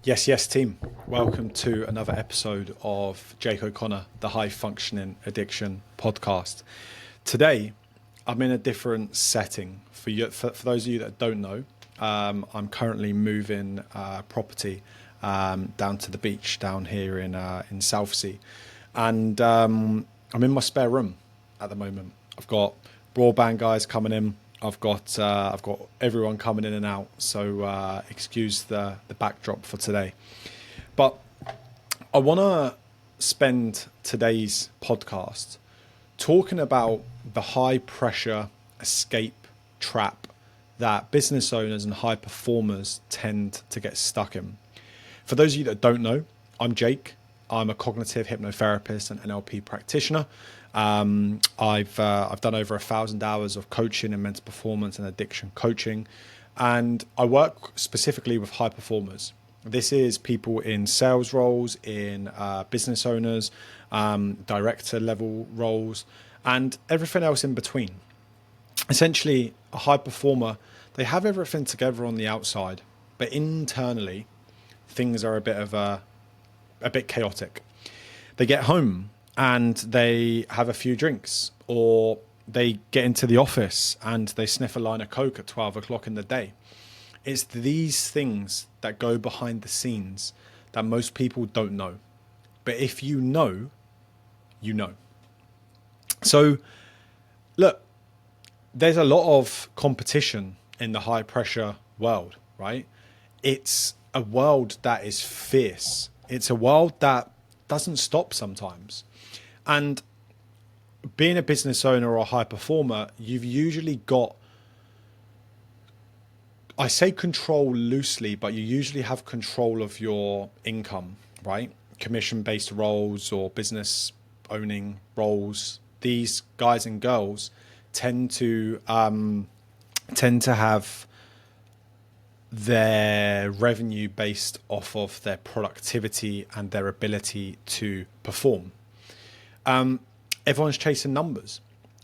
Yes, yes, team. Welcome to another episode of Jake O'Connor, the High Functioning Addiction podcast. Today, I'm in a different setting. For those of you that don't know, I'm currently moving property down to the beach down here in Southsea, and I'm in my spare room at the moment. I've got broadband guys coming in. I've got everyone coming in and out, so excuse the backdrop for today. But I want to spend today's podcast talking about the high pressure escape trap that business owners and high performers tend to get stuck in. For those of you that don't know, I'm Jake. I'm a cognitive hypnotherapist and NLP practitioner. I've done over 1,000 hours of coaching and mental performance and addiction coaching, and I work specifically with high performers. This is people in sales roles, in business owners, director level roles, and everything else in between. Essentially, a high performer, they have everything together on the outside, but internally, things are a bit chaotic. They get home and they have a few drinks, or they get into the office and they sniff a line of coke at 12 o'clock in the day. It's these things that go behind the scenes that most people don't know. But if you know, you know. So look, there's a lot of competition in the high pressure world, right? It's a world that is fierce. It's a world that doesn't stop sometimes. And being a business owner or a high performer, you've usually got, I say control loosely, but you usually have control of your income, right? Commission-based roles or business owning roles. These guys and girls tend to have their revenue based off of their productivity and their ability to perform. Everyone's chasing numbers.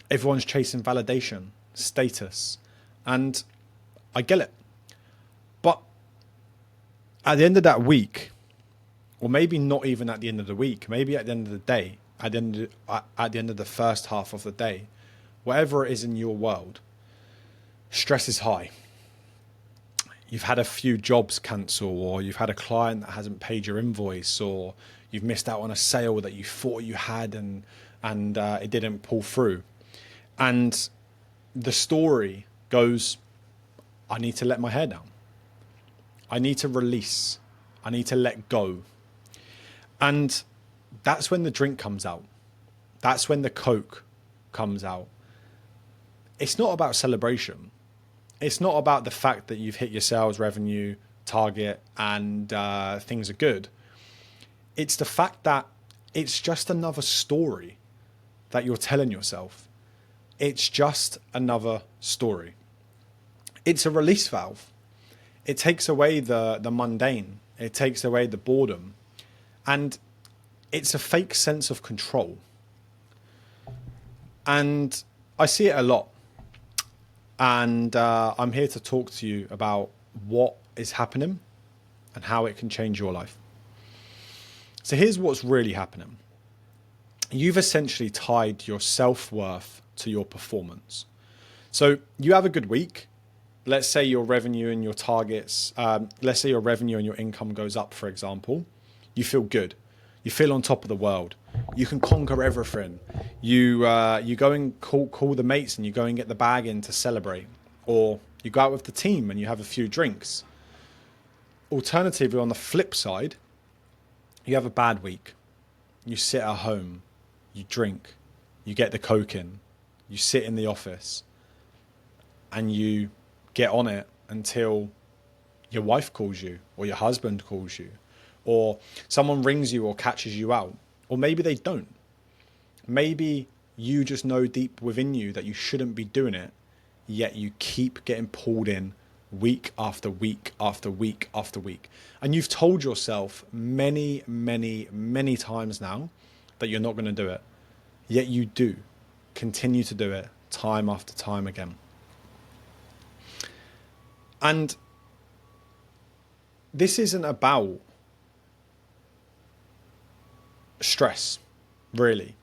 Everyone's chasing validation, status, and I get it. But at the end of that week, or maybe not even at the end of the week, maybe at the end of the day, at the end of the first half of the day, whatever it is in your world, stress is high. You've had a few jobs cancel, or you've had a client that hasn't paid your invoice, or you've missed out on a sale that you thought you had and it didn't pull through. And the story goes, I need to let my hair down. I need to release. I need to let go. And that's when the drink comes out. That's when the Coke comes out. It's not about celebration. It's not about the fact that you've hit your sales revenue target and things are good. It's the fact that it's just another story that you're telling yourself. It's just another story. It's a release valve. It takes away the mundane. It takes away the boredom. And it's a fake sense of control. And I see it a lot. And I'm here to talk to you about what is happening and how it can change your life. So here's what's really happening. You've essentially tied your self-worth to your performance. So you have a good week. Let's say your revenue and your targets, let's say your revenue and your income goes up, for example. You feel good. You feel on top of the world. You can conquer everything. You go and call the mates and you go and get the bag in to celebrate. Or you go out with the team and you have a few drinks. Alternatively, on the flip side, you have a bad week. You sit at home. You drink. You get the Coke in. You sit in the office. And you get on it until your wife calls you or your husband calls you, or someone rings you or catches you out, or maybe they don't. Maybe you just know deep within you that you shouldn't be doing it, yet you keep getting pulled in week after week after week after week. And you've told yourself many, many, many times now that you're not going to do it, yet you do continue to do it time after time again. And this isn't about stress, really.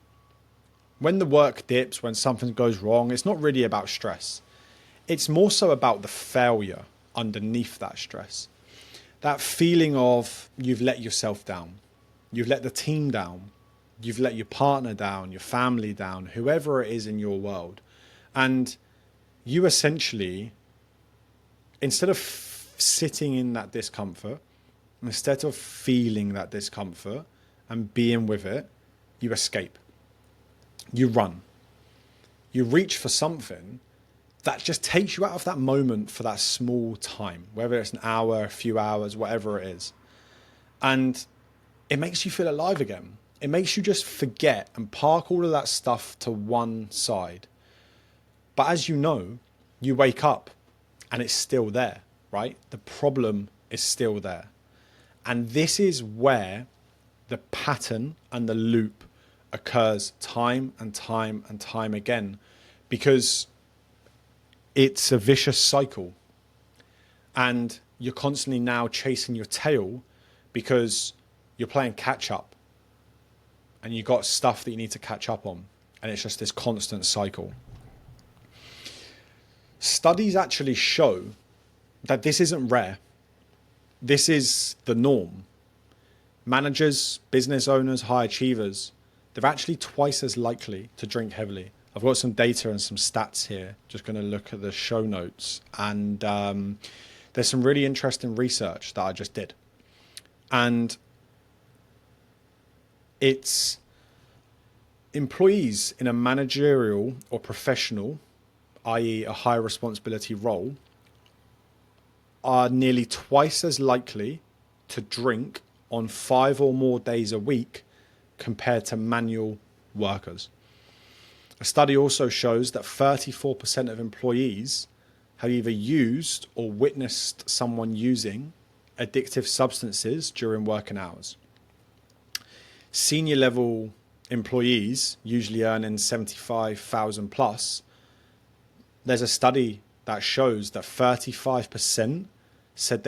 When the work dips, when something goes wrong, it's not really about stress. It's more so about the failure underneath that stress. That feeling of you've let yourself down. You've let the team down. You've let your partner down, your family down, whoever it is in your world. And you essentially, instead of sitting in that discomfort, instead of feeling that discomfort and being with it, you escape. You run. You reach for something that just takes you out of that moment for that small time, whether it's an hour, a few hours, whatever it is. And it makes you feel alive again. It makes you just forget and park all of that stuff to one side. But as you know, you wake up and it's still there, right? The problem is still there. And this is where the pattern and the loop occurs time and time and time again, because it's a vicious cycle. And you're constantly now chasing your tail because you're playing catch up and you've got stuff that you need to catch up on. And it's just this constant cycle. Studies actually show that this isn't rare. This is the norm. Managers, business owners, high achievers, they're actually twice as likely to drink heavily. I've got some data and some stats here. Just going to look at the show notes. And there's some really interesting research that I just did. And it's employees in a managerial or professional, i.e. a high responsibility role, are nearly twice as likely to drink on 5 or more days a week compared to manual workers. A study also shows that 34% of employees have either used or witnessed someone using addictive substances during working hours. Senior level employees, usually earning 75,000 plus, there's a study that shows that 35% said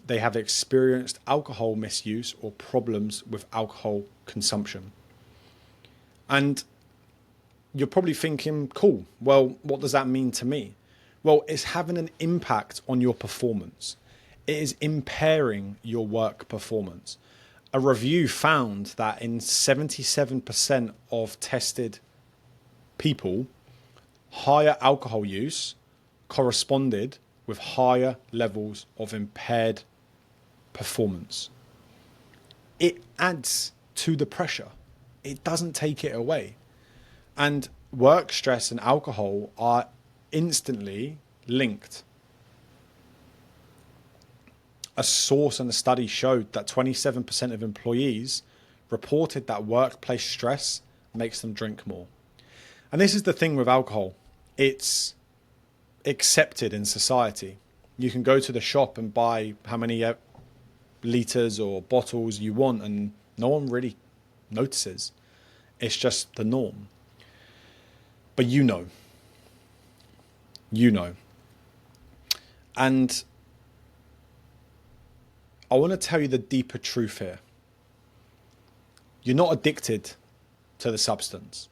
they have experienced alcohol misuse or problems with alcohol consumption. And you're probably thinking, cool, well, what does that mean to me? Well, it's having an impact on your performance. It is impairing your work performance. A review found that in 77% of tested people, higher alcohol use corresponded with higher levels of impaired performance. It adds to the pressure. It doesn't take it away. And work stress and alcohol are instantly linked. A source and a study showed that 27% of employees reported that workplace stress makes them drink more. And this is the thing with alcohol. It's accepted in society. You can go to the shop and buy how many liters or bottles you want and no one really notices. It's just the norm. But you know. And I want to tell you the deeper truth here. You're not addicted to the substance.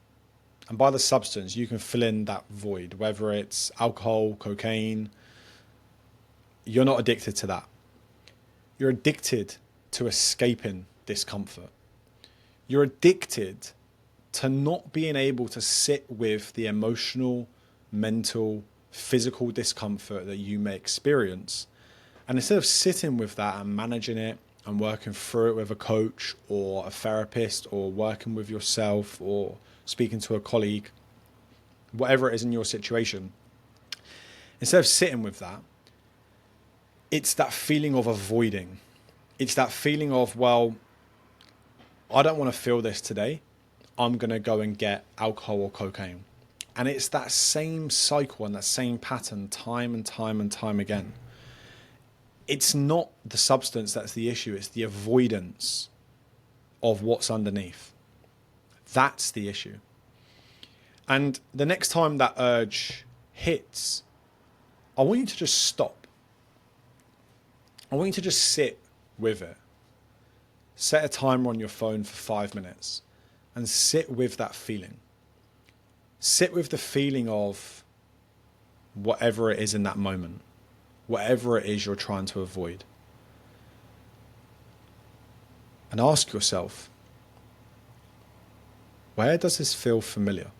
And by the substance, you can fill in that void, whether it's alcohol, cocaine. You're not addicted to that. You're addicted to escaping discomfort. You're addicted to not being able to sit with the emotional, mental, physical discomfort that you may experience. And instead of sitting with that and managing it and working through it with a coach or a therapist or working with yourself or speaking to a colleague, whatever it is in your situation, instead of sitting with that, it's that feeling of avoiding. It's that feeling of, well, I don't want to feel this today. I'm going to go and get alcohol or cocaine. And it's that same cycle and that same pattern time and time and time again. It's not the substance that's the issue. It's the avoidance of what's underneath. That's the issue. And the next time that urge hits, I want you to just stop. I want you to just sit with it. Set a timer on your phone for 5 minutes and sit with that feeling. Sit with the feeling of whatever it is in that moment, whatever it is you're trying to avoid. And ask yourself, where does this feel familiar?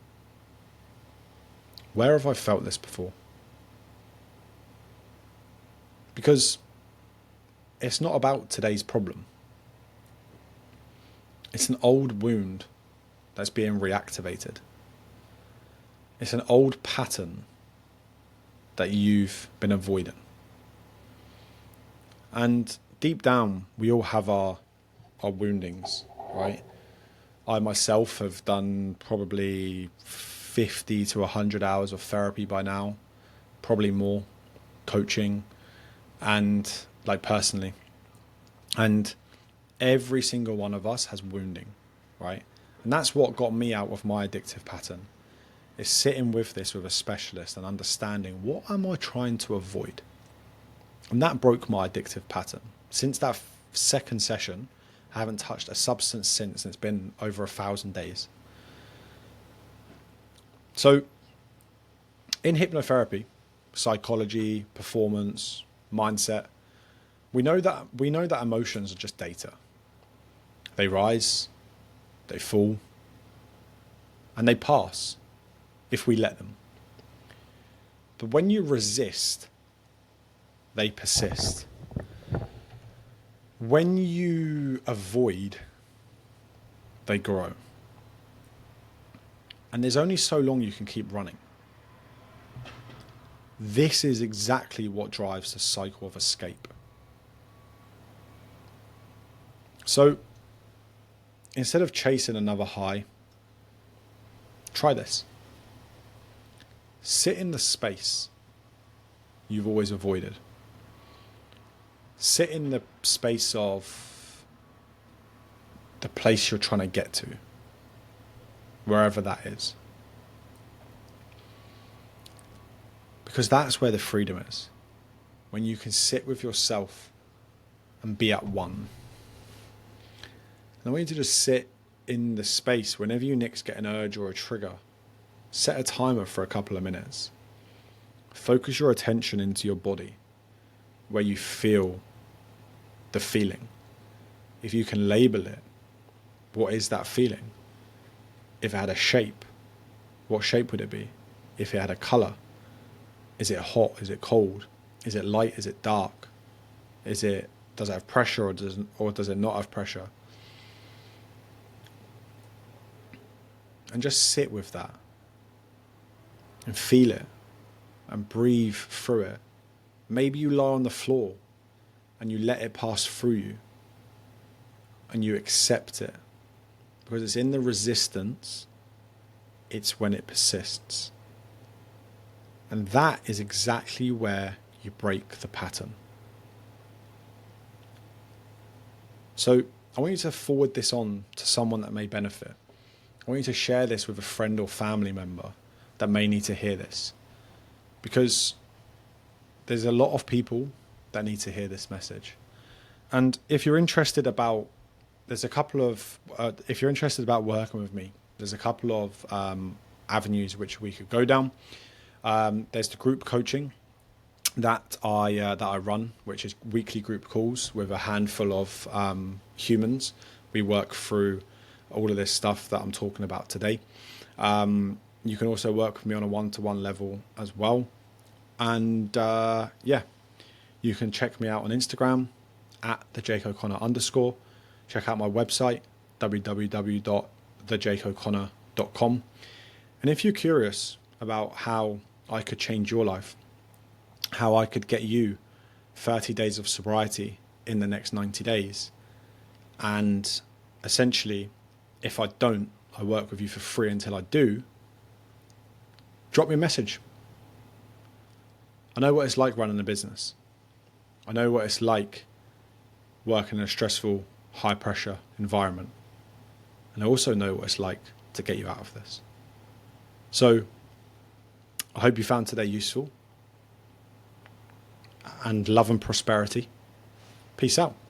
Where have I felt this before? Because it's not about today's problem. It's an old wound that's being reactivated. It's an old pattern that you've been avoiding. And deep down, we all have our woundings, right? I myself have done probably 50 to 100 hours of therapy by now, probably more, coaching, and like personally. And every single one of us has wounding, right? And that's what got me out of my addictive pattern, is sitting with this with a specialist and understanding, what am I trying to avoid? And that broke my addictive pattern. Since that second session, I haven't touched a substance since, and it's been over 1,000 days. So in hypnotherapy, psychology, performance, mindset, we know that emotions are just data. They rise, they fall, and they pass if we let them. But when you resist, they persist. When you avoid, they grow. And there's only so long you can keep running. This is exactly what drives the cycle of escape. So instead of chasing another high, try this. Sit in the space you've always avoided. Sit in the space of the place you're trying to get to, wherever that is. Because that's where the freedom is. When you can sit with yourself and be at one. And I want you to just sit in the space. Whenever you next get an urge or a trigger, set a timer for a couple of minutes. Focus your attention into your body, where you feel the feeling. If you can label it, what is that feeling? If it had a shape, what shape would it be? If it had a color, is it hot? Is it cold? Is it light? Is it dark? Does it have pressure, or does it not have pressure? And just sit with that and feel it and breathe through it. Maybe you lie on the floor and you let it pass through you and you accept it, because it's in the resistance, it's when it persists. And that is exactly where you break the pattern. So I want you to forward this on to someone that may benefit. I want you to share this with a friend or family member that may need to hear this, because there's a lot of people that need to hear this message. And if you're interested about, if you're interested about working with me, there's a couple of avenues which we could go down. There's the group coaching that I run, which is weekly group calls with a handful of humans. We work through all of this stuff that I'm talking about today. You can also work with me on a one-to-one level as well. And you can check me out on Instagram at @thejakeoconnor_. Check out my website, www.thejakeoconnor.com. And if you're curious about how I could change your life, how I could get you 30 days of sobriety in the next 90 days, and essentially, if I don't, I work with you for free until I do, drop me a message. I know what it's like running a business. I know what it's like working in a stressful, high-pressure environment. And I also know what it's like to get you out of this. So I hope you found today useful. And love and prosperity. Peace out.